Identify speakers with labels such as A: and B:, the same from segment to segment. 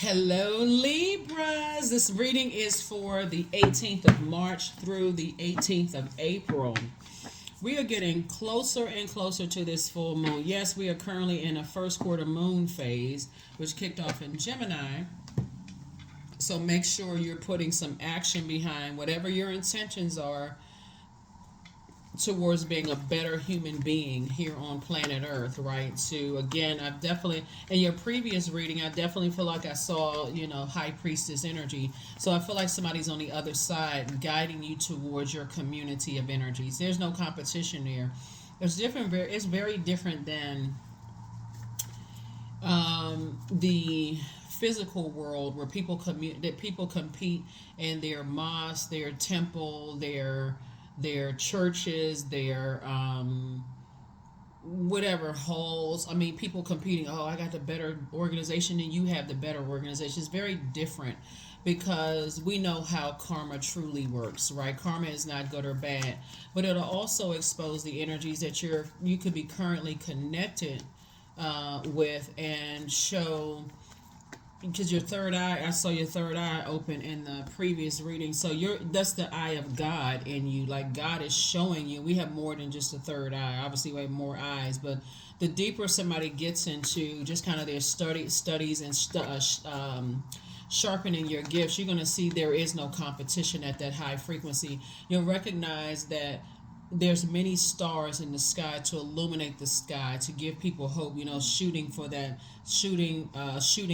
A: Hello, Libras. This reading is for the 18th of March through the 18th of April. We are getting closer and closer to this full moon. Yes, we are currently in a first quarter moon phase, which kicked off in Gemini. So make sure you're putting some action behind whatever your intentions are towards being a better human being here on planet Earth, right? So again, I've definitely in your previous reading, I definitely feel like I saw, high priestess energy. So I feel like somebody's on the other side guiding you towards your community of energies. There's no competition there. It's very different than the physical world where people compete in their mosque, their temple, their churches, their whatever halls. I mean, people competing. Oh, I got the better organization and you have the better organization. It's very different because we know how karma truly works, right? Karma is not good or bad, but it'll also expose the energies that you could be currently connected with and show, because your third eye, I saw your third eye open in the previous reading. So that's the eye of God in you. Like God is showing you. We have more than just a third eye. Obviously, we have more eyes, but the deeper somebody gets into just kind of their studies and sharpening your gifts, you're going to see there is no competition at that high frequency. You'll recognize that there's many stars in the sky to illuminate the sky, to give people hope, shooting for that shooting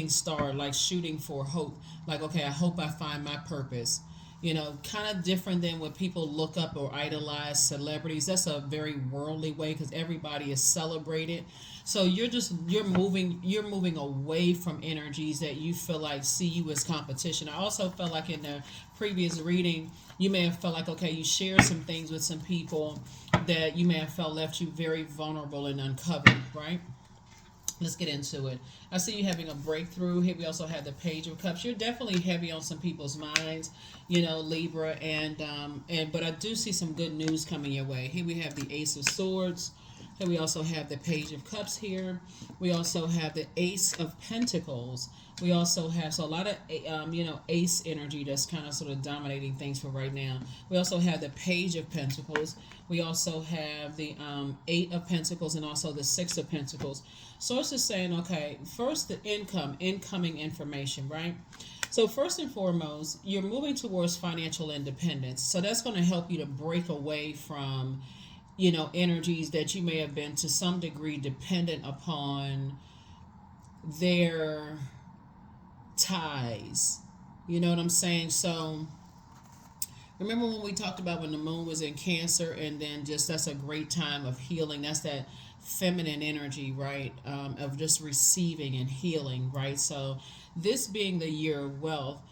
A: star, like shooting for hope, like, okay, I hope I find my purpose. Kind of different than when people look up or idolize celebrities. That's a very worldly way because everybody is celebrated. So you're moving away from energies that you feel like see you as competition. I also felt like in the previous reading, you may have felt like, okay, you share some things with some people that you may have felt left you very vulnerable and uncovered, right? Let's get into it. I see you having a breakthrough. Here we also have the Page of Cups. You're definitely heavy on some people's minds, Libra, and but I do see some good news coming your way. Here we have the Ace of Swords. Here we also have the Page of Cups here. We also have the Ace of Pentacles. We also have, so a lot of, ace energy that's kind of sort of dominating things for right now. We also have the Page of Pentacles. We also have the Eight of Pentacles and also the Six of Pentacles. So it's just saying, okay, first the incoming information, right? So first and foremost, you're moving towards financial independence. So that's going to help you to break away from, energies that you may have been to some degree dependent upon their ties. You know what I'm saying? So remember when we talked about when the moon was in Cancer, and then just that's a great time of healing. That's that feminine energy, right? Of just receiving and healing, right? So this being the year of wealth,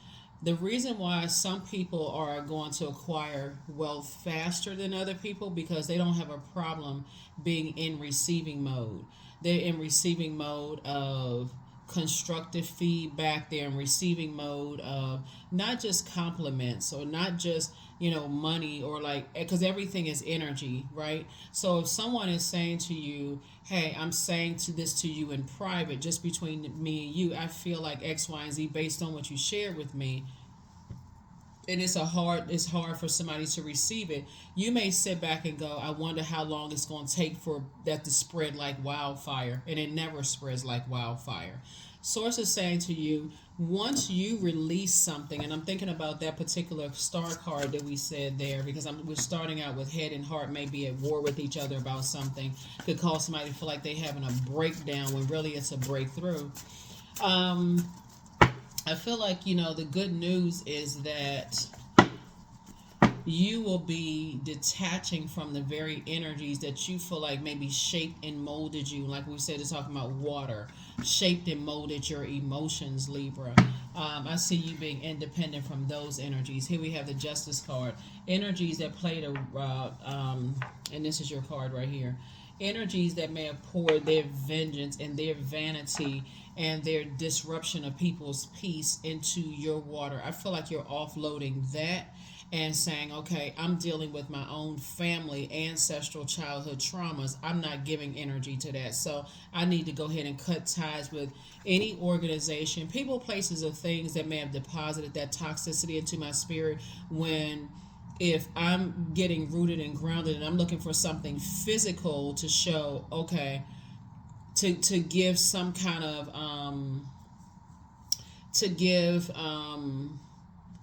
A: the reason why some people are going to acquire wealth faster than other people, because they don't have a problem being in receiving mode. They're in receiving mode of constructive feedback. They're in receiving mode of not just compliments or not just money, or like, because everything is energy, right? So if someone is saying to you, hey, I'm saying this to you in private, just between me and you, I feel like X, Y, and Z based on what you shared with me, and it's hard for somebody to receive it. You may sit back and go, I wonder how long it's going to take for that to spread like wildfire, and it never spreads like wildfire. Source is saying to you, once you release something, and I'm thinking about that particular star card that we said there, because we're starting out with head and heart may be at war with each other about something. Could cause somebody to feel like they're having a breakdown when really it's a breakthrough. I feel like, the good news is that you will be detaching from the very energies that you feel like maybe shaped and molded you. Like we said, it's talking about water, shaped and molded your emotions, Libra. I see you being independent from those energies. Here we have the Justice card. Energies that played and this is your card right here. Energies that may have poured their vengeance and their vanity and their disruption of people's peace into your water. I feel like you're offloading that, and saying, okay, I'm dealing with my own family, ancestral childhood traumas. I'm not giving energy to that. So I need to go ahead and cut ties with any organization, people, places, or things that may have deposited that toxicity into my spirit. When if I'm getting rooted and grounded and I'm looking for something physical to show, okay, to give some kind of to give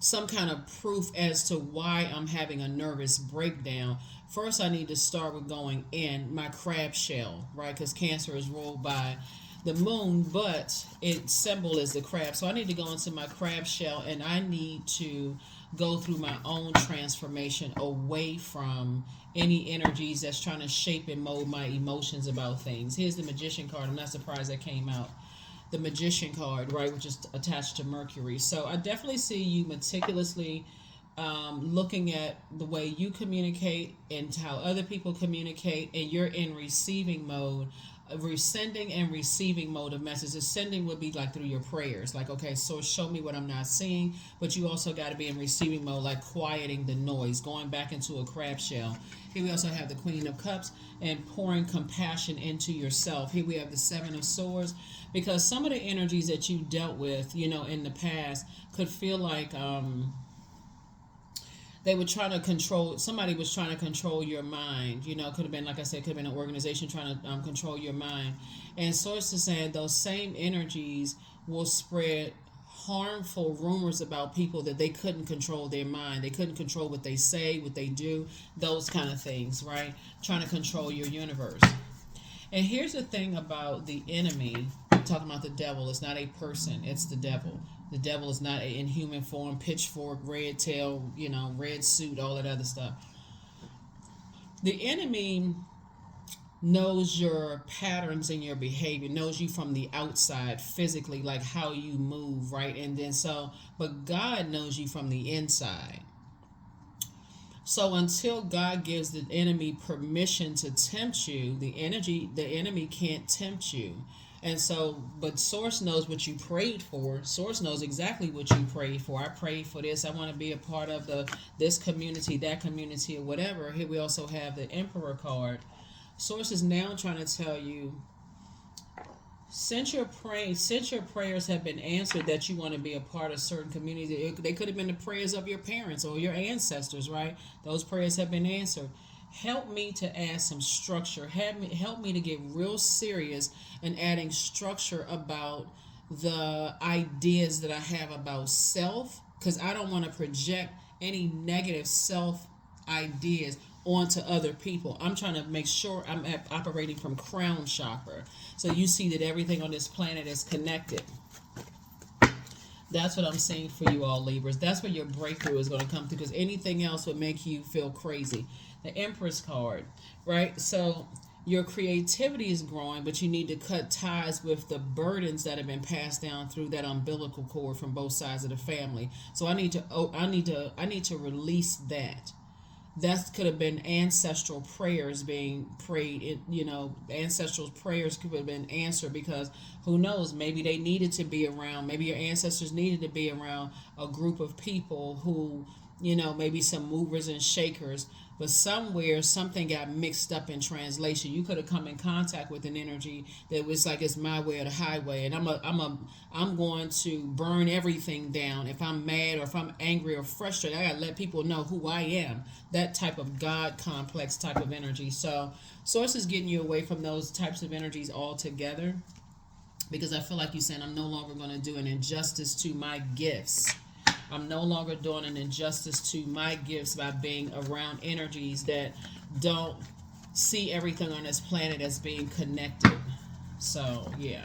A: some kind of proof as to why I'm having a nervous breakdown. First, I need to start with going in my crab shell, right? Because Cancer is ruled by the moon, but its symbol is the crab. So I need to go into my crab shell, and I need to go through my own transformation away from any energies that's trying to shape and mold my emotions about things. Here's the Magician card. I'm not surprised that came out. The Magician card, right, which is attached to Mercury. So I definitely see you meticulously looking at the way you communicate and how other people communicate, and you're in receiving mode, sending and receiving mode of messages. Sending would be like through your prayers, like, okay, so show me what I'm not seeing, but you also got to be in receiving mode, like quieting the noise, going back into a crab shell. Here we also have the Queen of Cups and pouring compassion into yourself. Here we have the Seven of Swords, because some of the energies that you dealt with, in the past could feel like they were trying to control, somebody was trying to control your mind. Could have been, like I said, could have been an organization trying to control your mind. And sources saying those same energies will spread harmful rumors about people, that they couldn't control their mind. They couldn't control what they say, what they do, those kind of things, right? Trying to control your universe. And here's the thing about the enemy. I'm talking about the devil. It's not a person. It's the devil. The devil is not in human form, pitchfork, red tail, red suit, all that other stuff. The enemy knows your patterns and your behavior, knows you from the outside physically, like how you move, right? And then but God knows you from the inside. So until God gives the enemy permission to tempt you, the enemy can't tempt you. And so, but Source knows what you prayed for. Source knows exactly what you prayed for. I prayed for this. I want to be a part of this community, that community, or whatever. Here we also have the Emperor card. Source is now trying to tell you, since your prayers have been answered, that you want to be a part of certain community. They could have been the prayers of your parents or your ancestors, right? Those prayers have been answered. Help me to add some structure. Help me to get real serious in adding structure about the ideas that I have about self, because I don't want to project any negative self ideas onto other people. I'm trying to make sure I'm operating from crown chakra. So you see that everything on this planet is connected. That's what I'm saying for you all, Libras. That's where your breakthrough is going to come through, because anything else would make you feel crazy. The Empress card, right? So your creativity is growing, but you need to cut ties with the burdens that have been passed down through that umbilical cord from both sides of the family. So I need to release that. That could have been ancestral prayers being prayed. Ancestral prayers could have been answered, because who knows, maybe they needed to be around, maybe your ancestors needed to be around a group of people who, maybe some movers and shakers, but somewhere something got mixed up in translation. You could have come in contact with an energy that was like, it's my way or the highway, and I'm going to burn everything down. If I'm mad or if I'm angry or frustrated, I gotta let people know who I am. That type of God complex type of energy. So Source is getting you away from those types of energies altogether, because I feel like you're saying, I'm no longer going to do an injustice to my gifts. I'm no longer doing an injustice to my gifts by being around energies that don't see everything on this planet as being connected. So, yeah.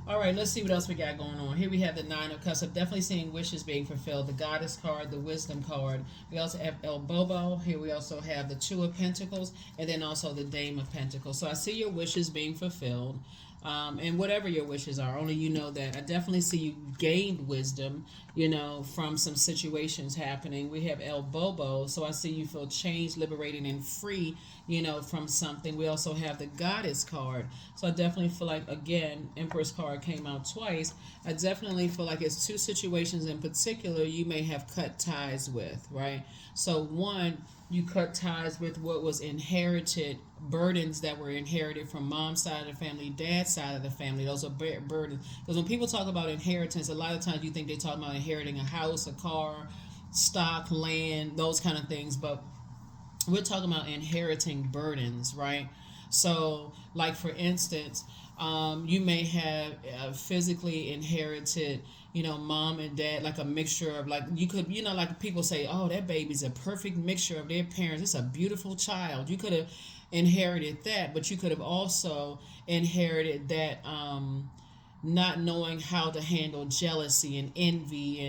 A: All right, let's see what else we got going on. Here we have the Nine of Cups. I'm definitely seeing wishes being fulfilled. The Goddess card, the Wisdom card. We also have El Bobo. Here we also have the Two of Pentacles, and then also the Dame of Pentacles. So I see your wishes being fulfilled. And whatever your wishes are, only you know that. I definitely see you gained wisdom, from some situations happening. We have El Bobo, so I see you feel changed, liberated, and free, from something. We also have the Goddess card, so I definitely feel like, again, Empress card came out twice. I definitely feel like it's two situations in particular you may have cut ties with, right? So one, you cut ties with what was inherited, burdens that were inherited from mom's side of the family, dad's side of the family. Those are burdens. Because when people talk about inheritance, a lot of times you think they talk about inheriting a house, a car, stock, land, those kind of things. But we're talking about inheriting burdens, right? So, like for instance, you may have physically inherited, mom and dad, like a mixture of, like, you could, like people say, oh, that baby's a perfect mixture of their parents. It's a beautiful child. You could have inherited that, but you could have also inherited that, not knowing how to handle jealousy and envy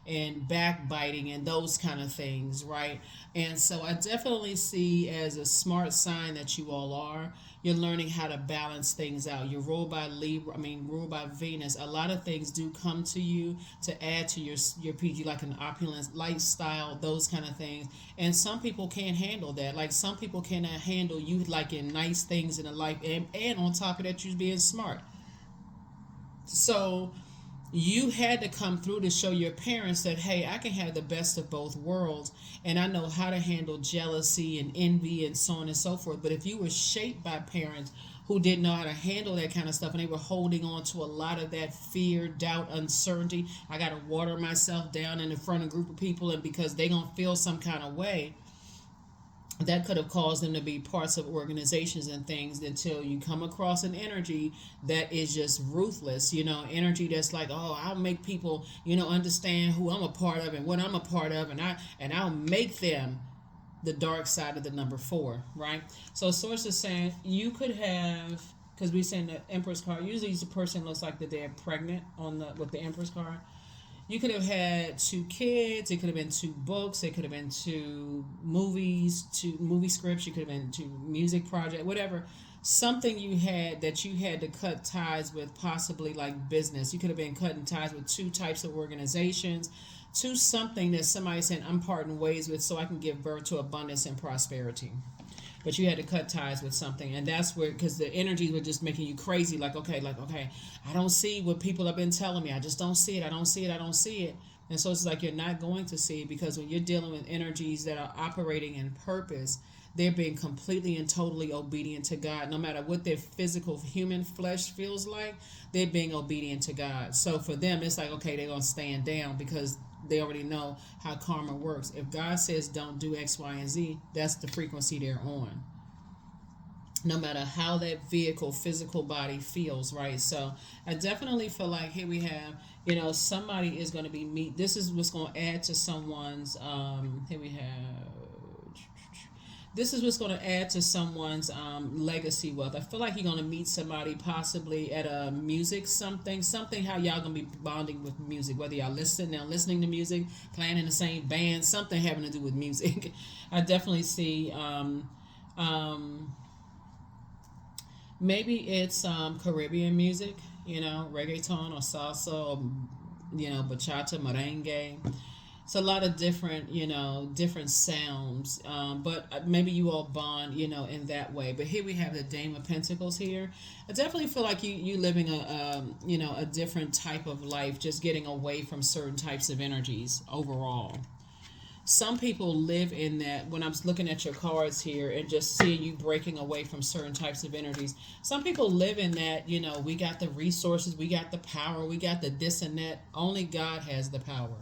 A: and backbiting and those kind of things, right? And so I definitely see as a smart sign that you all are. You're learning how to balance things out. You're ruled by Libra, ruled by Venus. A lot of things do come to you to add to your PG, like an opulent lifestyle, those kind of things. And some people can't handle that. Like some people cannot handle you like in nice things in a life, and on top of that, you being smart. So you had to come through to show your parents that, hey, I can have the best of both worlds, and I know how to handle jealousy and envy and so on and so forth. But if you were shaped by parents who didn't know how to handle that kind of stuff, and they were holding on to a lot of that fear, doubt, uncertainty, I got to water myself down in front of a group of people, and because they going to feel some kind of way, that could have caused them to be parts of organizations and things, until you come across an energy that is just ruthless, energy that's like, oh, I'll make people, understand who I'm a part of and what I'm a part of, and I'll make them the dark side of the number 4, right? So source is saying you could have, because we saying the Empress card, usually the person looks like that they're pregnant with the Empress card. You could have had 2 kids. It could have been 2 books. It could have been 2 movies, 2 movie scripts. You could have been 2 music project, whatever. Something you had that you had to cut ties with, possibly like business. You could have been cutting ties with 2 types of organizations, to something that somebody said, I'm parting ways with so I can give birth to abundance and prosperity. But you had to cut ties with something, and that's where, because the energies were just making you crazy, like okay, I don't see what people have been telling me. I just don't see it. I don't see it. And so it's like you're not going to see it, because when you're dealing with energies that are operating in purpose, they're being completely and totally obedient to God. No matter what their physical human flesh feels like, they're being obedient to God. So for them, it's like, okay, they're going to stand down, because they already know how karma works. If God says don't do X, Y, and Z, that's the frequency they're on, no matter how that vehicle, physical body feels, right? So I definitely feel like here we have, somebody is going to be this is what's going to add to someone's, here we have, this is what's going to add to someone's legacy wealth. I feel like you're going to meet somebody possibly at a music something how y'all going to be bonding with music, whether y'all listening to music, playing in the same band, something having to do with music. I definitely see maybe it's Caribbean music, reggaeton or salsa or, bachata, merengue. It's a lot of different, different sounds, but maybe you all bond, in that way. But here we have the Dame of Pentacles here. I definitely feel like you living a different type of life, just getting away from certain types of energies overall. Some people live in that. When I'm looking at your cards here and just seeing you breaking away from certain types of energies, some people live in that, we got the resources, we got the power, we got the this and that. Only God has the power.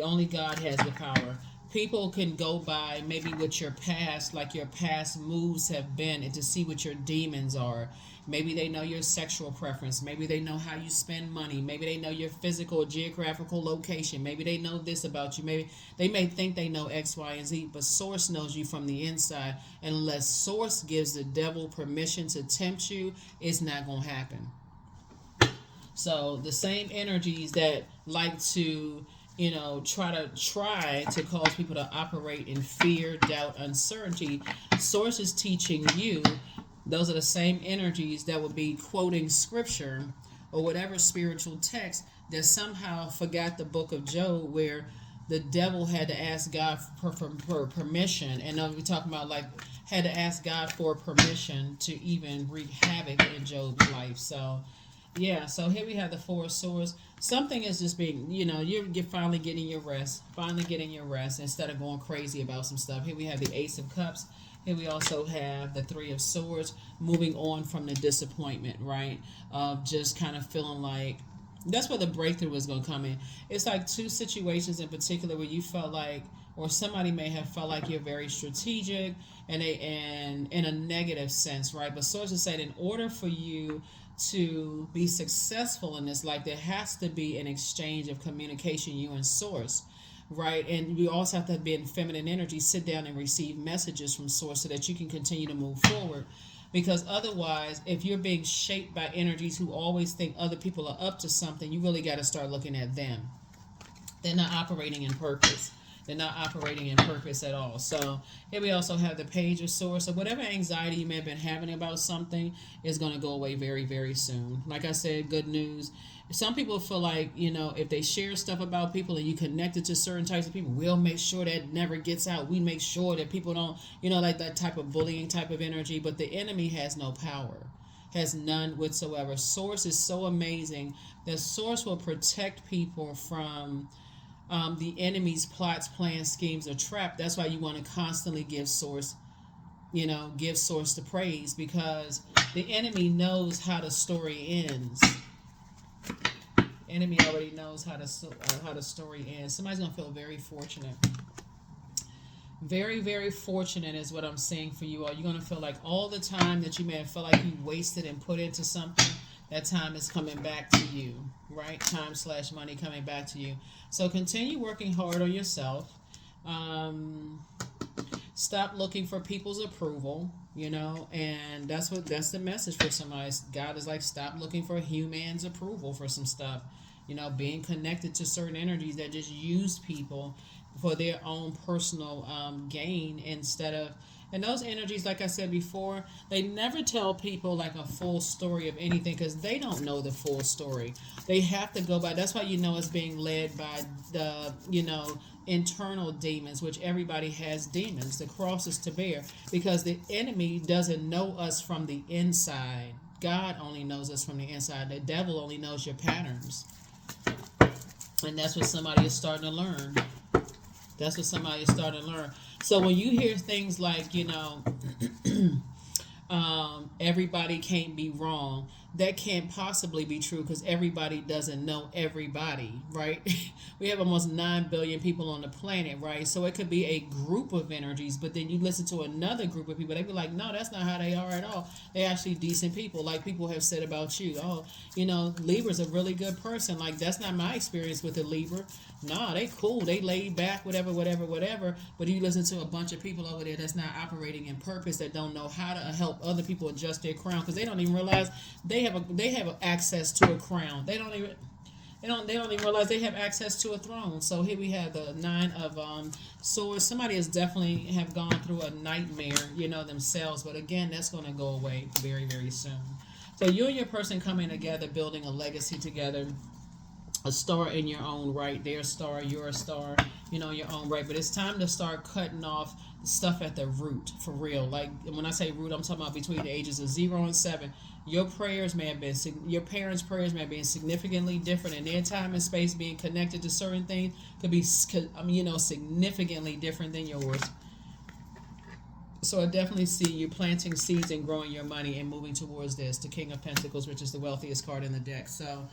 A: Only God has the power. People can go by maybe what your past, like your past moves have been, and to see what your demons are. Maybe they know your sexual preference. Maybe they know how you spend money. Maybe they know your physical or geographical location. Maybe they know this about you. Maybe they may think they know X, Y, and Z, but Source knows you from the inside. Unless Source gives the devil permission to tempt you, it's not going to happen. So the same energies that like to try to cause people to operate in fear, doubt, uncertainty. Source is teaching you Those are the same energies that would be quoting scripture or whatever spiritual text that somehow forgot the book of Job, where the devil had to ask God for permission. And we're talking about like had to ask God for permission to even wreak havoc in Job's life. So yeah, so here we have the Four of Swords. Something is just being, you're finally getting your rest, instead of going crazy about some stuff. Here we have the Ace of Cups. Here we also have the Three of Swords, moving on from the disappointment, right? Of just kind of feeling like that's where the breakthrough is going to come in. It's like two situations in particular where you felt like, or somebody may have felt like you're very strategic and in a negative sense, right? But sources said in order for you to be successful in this life, there has to be an exchange of communication, you and source, right? And you also have to be in feminine energy, sit down and receive messages from source so that you can continue to move forward. Because otherwise, if you're being shaped by energies who always think other people are up to something, you really got to start looking at them. They're not operating in purpose. They're not operating in purpose at all. So here we also have the Page of Swords. So whatever anxiety you may have been having about something is going to go away very, very soon. Like I said, good news. Some people feel like, if they share stuff about people and you connected to certain types of people, we'll make sure that never gets out. We make sure that people don't, like that type of bullying type of energy. But the enemy has no power, has none whatsoever. Source is so amazing that Source will protect people from the enemy's plots, plans, schemes, or trap. That's why you want to constantly give source the praise, because the enemy knows how the story ends. Enemy already knows how the story ends. Somebody's gonna feel very fortunate. Very, very fortunate is what I'm saying for you all. You're gonna feel like all the time that you may have felt like you wasted and put into something, that time is coming back to you, right? Time/money coming back to you. So continue working hard on yourself. Stop looking for people's approval, and that's the message for somebody. God is like, stop looking for humans' approval for some stuff. Being connected to certain energies that just use people for their own personal gain instead of. And those energies, like I said before, they never tell people like a full story of anything because they don't know the full story. They have to go by. That's why it's being led by the internal demons, which everybody has demons, the crosses to bear, because the enemy doesn't know us from the inside. God only knows us from the inside. The devil only knows your patterns. And that's what somebody is starting to learn. So when you hear things like, everybody can't be wrong, that can't possibly be true because everybody doesn't know everybody, right? We have almost 9 billion people on the planet, right? So it could be a group of energies, but then you listen to another group of people, they be like, no, that's not how they are at all. They're actually decent people, like people have said about you. Oh, Libra's a really good person. Like, that's not my experience with a Libra. Nah, they cool, they laid back, whatever. But you listen to a bunch of people over there that's not operating in purpose, that don't know how to help other people adjust their crown, because they don't even realize they have access to a crown. They don't even realize they have access to a throne. So here we have the 9 of Swords. Somebody has definitely have gone through a nightmare, themselves. But again, that's going to go away very, very soon. So you and your person coming together, building a legacy together. A star in your own right. Their star, you're a star, your own right. But it's time to start cutting off stuff at the root, for real. Like, when I say root, I'm talking about between the ages of 0 and 7. Your parents' prayers may have been significantly different, and their time and space being connected to certain things could be, significantly different than yours. So I definitely see you planting seeds and growing your money and moving towards this, the King of Pentacles, which is the wealthiest card in the deck. So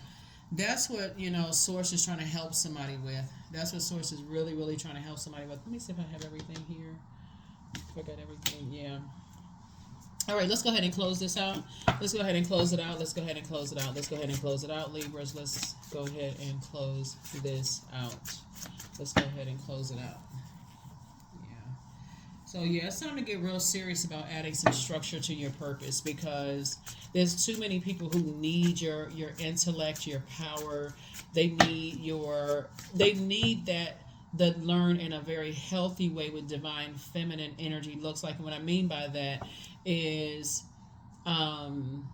A: that's what, Source is trying to help somebody with. That's what Source is really, really trying to help somebody with. Let me see if I have everything here. Forgot everything. Yeah. All right, let's go ahead and close this out. Let's go ahead and close it out, Libras. Let's go ahead and close this out. Let's go ahead and close it out. So yeah, it's time to get real serious about adding some structure to your purpose, because there's too many people who need your intellect, your power. They need that learn in a very healthy way with divine feminine energy looks like. And what I mean by that is Um,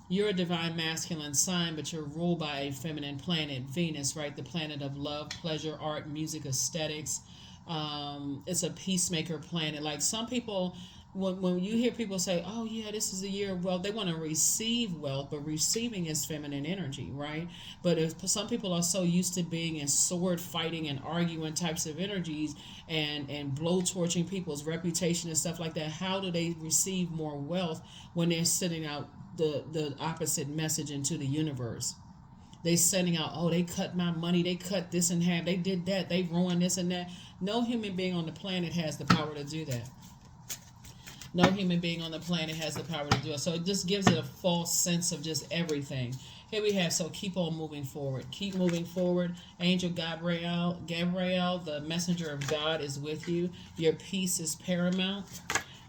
A: you're a divine masculine sign, but you're ruled by a feminine planet, Venus, right? The planet of love, pleasure, art, music, aesthetics. It's a peacemaker planet. Like some people, when you hear people say, oh, yeah, this is a year of wealth, they want to receive wealth, but receiving is feminine energy, right? But if some people are so used to being in sword fighting and arguing types of energies and blow torching people's reputation and stuff like that, how do they receive more wealth when they're sending out the opposite message into the universe? They sending out, oh, they cut my money, they cut this in half, they did that, they ruined this and that. No human being on the planet has the power to do that. No human being on the planet has the power to do it. So it just gives it a false sense of just everything. Here we have, so keep on moving forward. Keep moving forward. Angel Gabriel, the messenger of God, is with you. Your peace is paramount.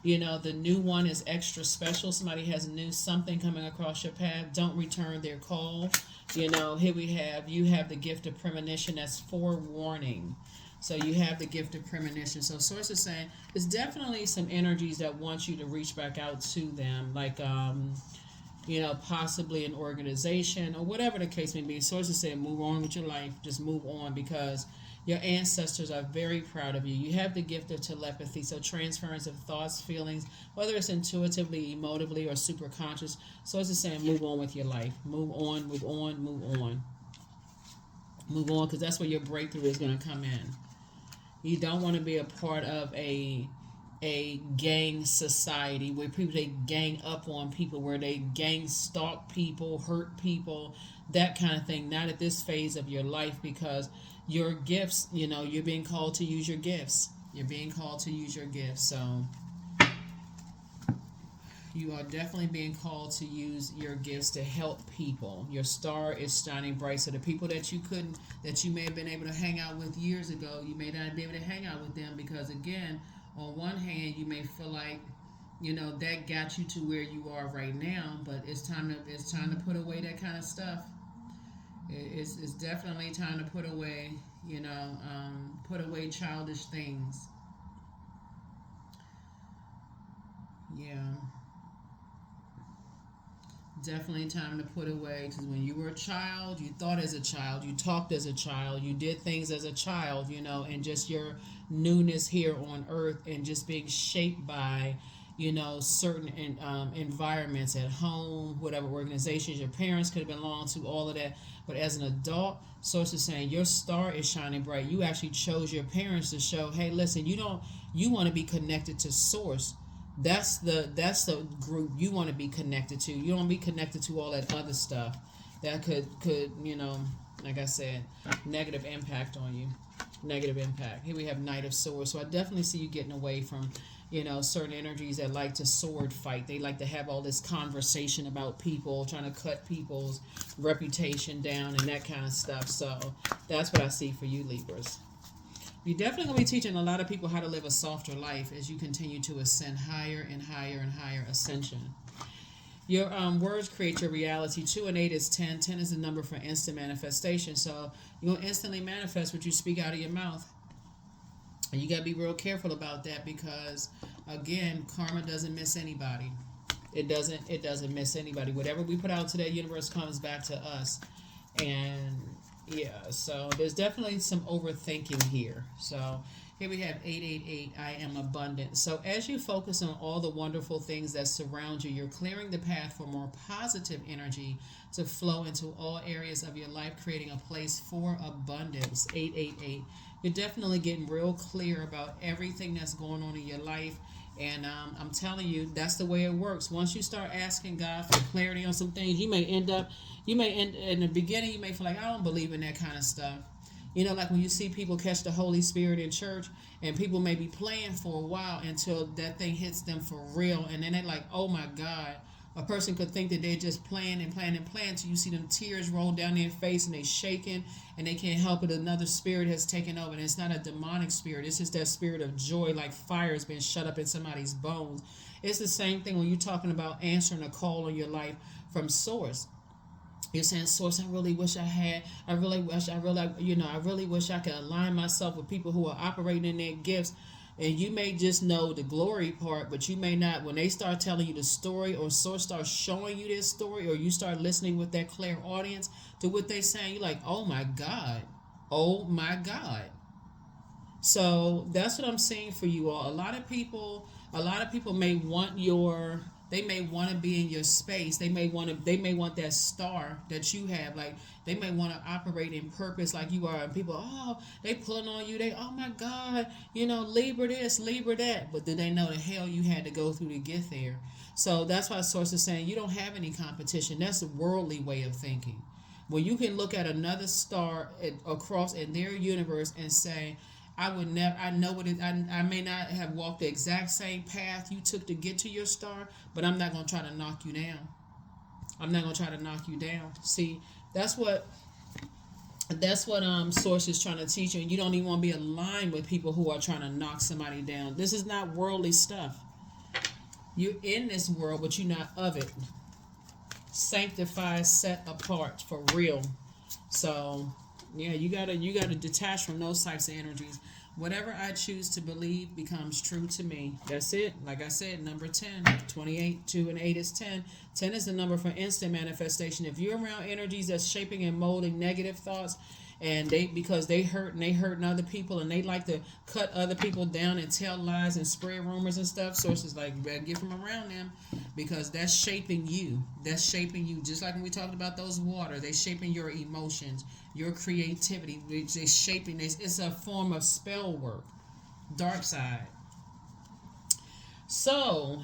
A: You know, the new one is extra special. Somebody has new something coming across your path. Don't return their call. You know, here we have, you have the gift of premonition. That's forewarning. So you have the gift of premonition. So Source is saying there's definitely some energies that want you to reach back out to them, like you know, possibly an organization or whatever the case may be. Source is saying move on with your life. Just move on, because your ancestors are very proud of you. You have the gift of telepathy, so transference of thoughts, feelings, whether it's intuitively, emotively, or super conscious. Source is saying move on with your life. Move on, move on, move on. Move on, because that's where your breakthrough is going to come in. You don't want to be a part of a gang society where people, they gang up on people, where they gang stalk people, hurt people, that kind of thing. Not at this phase of your life, because your gifts, you know, you're being called to use your gifts. You're being called to use your gifts. So you are definitely being called to use your gifts to help people. Your star is shining bright. So the people that you may have been able to hang out with years ago, you may not be able to hang out with them, because again, on one hand, you may feel like, you know, that got you to where you are right now, but it's time to put away that kind of stuff. It's definitely time to put away, you know, put away childish things. Yeah. Definitely time to put away, because when you were a child, you thought as a child, you talked as a child, you did things as a child, you know, and just your newness here on earth and just being shaped by, you know, certain environments at home, whatever organizations your parents could have belonged to, all of that. But as an adult, Source is saying your star is shining bright. You actually chose your parents to show, hey, listen, you want to be connected to Source. That's the group you want to be connected to. You don't want to be connected to all that other stuff that could, you know, like I said, negative impact on you. Negative impact. Here we have Knight of Swords. So I definitely see you getting away from, you know, certain energies that like to sword fight. They like to have all this conversation about people, trying to cut people's reputation down and that kind of stuff. So that's what I see for you, Libras. You're definitely going to be teaching a lot of people how to live a softer life as you continue to ascend higher and higher and higher ascension. Your words create your reality. 2 and 8 is 10. 10 is the number for instant manifestation. So you're going to instantly manifest what you speak out of your mouth. And you got to be real careful about that, because, again, karma doesn't miss anybody. It doesn't miss anybody. Whatever we put out to that universe comes back to us. And yeah, so there's definitely some overthinking here. So here we have 888, I am abundant. So as you focus on all the wonderful things that surround you, you're clearing the path for more positive energy to flow into all areas of your life, creating a place for abundance. 888. You're definitely getting real clear about everything that's going on in your life. And I'm telling you, that's the way it works. Once you start asking God for clarity on some things, you may end in the beginning, you may feel like, I don't believe in that kind of stuff. You know, like when you see people catch the Holy Spirit in church, and people may be playing for a while until that thing hits them for real. And then they're like, oh my God. A person could think that they're just playing and playing and playing until you see them tears roll down their face and they shaking and they can't help it. Another spirit has taken over, and it's not a demonic spirit. It's just that spirit of joy, like fire has been shut up in somebody's bones. It's the same thing when you're talking about answering a call on your life from Source. You're saying, Source, I really wish I really wish I could align myself with people who are operating in their gifts. And you may just know the glory part, but you may not. When they start telling you the story, or source starts showing you this story, or you start listening with that clairaudience to what they saying, you're like, oh my God. Oh my God. So that's what I'm saying for you all. A lot of people may want they may want to be in your space. They may want that star that you have. Like, they may want to operate in purpose like you are. And people, oh, they pulling on you. They, oh my God, Libra this, Libra that. But then they know the hell you had to go through to get there. So that's why Source is saying you don't have any competition. That's a worldly way of thinking. When you can look at another star across in their universe and say, I would never, I know what it, I may not have walked the exact same path you took to get to your star, but I'm not going to try to knock you down. I'm not going to try to knock you down. See, that's what Source is trying to teach you. And you don't even want to be aligned with people who are trying to knock somebody down. This is not worldly stuff. You're in this world, but you're not of it. Sanctified, set apart for real. So yeah, you gotta detach from those types of energies. Whatever I choose to believe becomes true to me. That's it. Like I said, number 10, 28, 2 and 8 is 10. 10 is the number for instant manifestation. If you're around energies that's shaping and molding negative thoughts, and because they hurt and they hurting other people, and they like to cut other people down and tell lies and spread rumors and stuff, Sources like, you better get from around them, because that's shaping you. That's shaping you. Just like when we talked about those water, they shaping your emotions, your creativity. They shaping this. It's a form of spell work. Dark side. So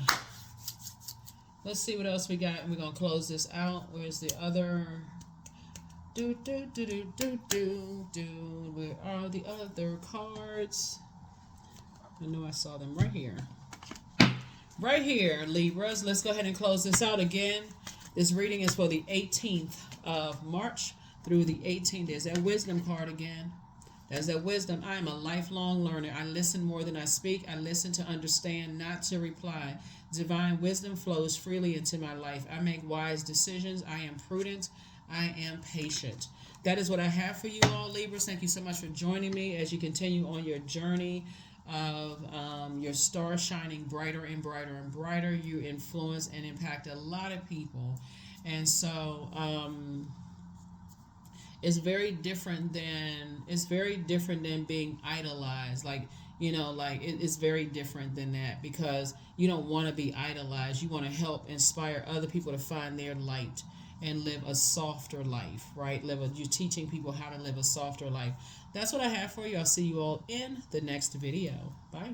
A: let's see what else we got. We're gonna close this out. Where's the other? Where are the other cards? I know I saw them right here. Right here, Libras. Let's go ahead and close this out again. This reading is for the 18th of March through the 18th. There's that wisdom card again. There's that wisdom. I am a lifelong learner. I listen more than I speak. I listen to understand, not to reply. Divine wisdom flows freely into my life. I make wise decisions. I am prudent. I am patient. That is what I have for you all, Libras. Thank you so much for joining me as you continue on your journey of your star shining brighter and brighter and brighter. You influence and impact a lot of people. And so it's very different than being idolized. It's very different than that, because you don't want to be idolized. You want to help inspire other people to find their light and live a softer life, right? You're teaching people how to live a softer life. That's what I have for you. I'll see you all in the next video. Bye.